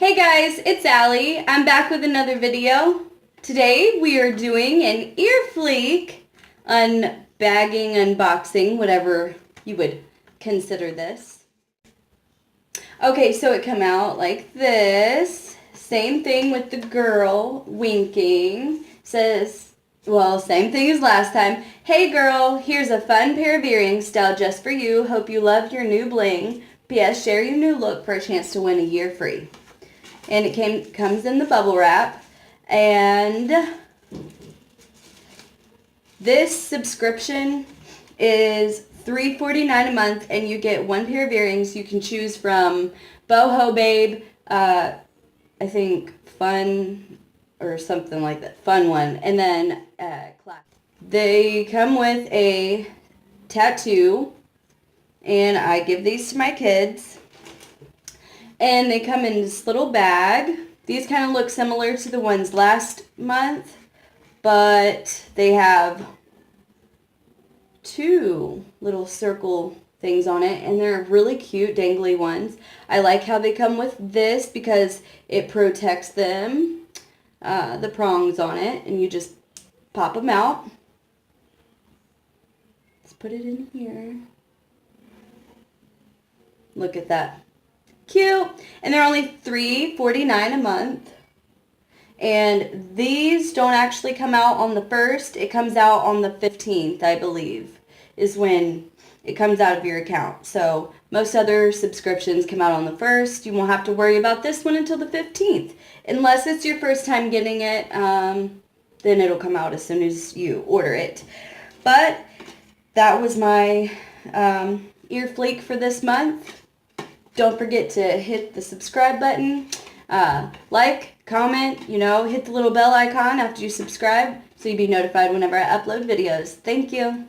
Hey guys, it's Allie. I'm back with another video. Today we are doing I'm back with another video. Today we are doing an Earfleek unbagging, unboxing, whatever you would consider this. Okay, so it come out like this. Same thing with the girl winking. Says, well, same thing as last time. Hey girl, here's a fun pair of earrings styled just for you. Hope you love your new bling. P.S. Share your new look for a chance to win a year free. And it comes in the bubble wrap. And this subscription is $3.49 a month, and you get one pair of earrings. You can choose from Boho Babe, I think Fun or something like that, Fun One, and then Class. They come with a tattoo, and I give these to my kids. And they come in this little bag. These kind of look similar to the ones last month, but they have two little circle things on it, and they're really cute dangly ones. I like how they come with this because it protects them, the prongs on it, and you just pop them out. Let's put it in here. Look at that. Cute. And they're only $3.49 a month. And these don't actually come out on the 1st. It comes out on the 15th, I believe, is when it comes out of your account. So most other subscriptions come out on the 1st. You won't have to worry about this one until the 15th. Unless it's your first time getting it, then it'll come out as soon as you order it. But that was my Earfleek for this month. Don't forget to hit the subscribe button, like, comment, hit the little bell icon after you subscribe so you'll be notified whenever I upload videos. Thank you.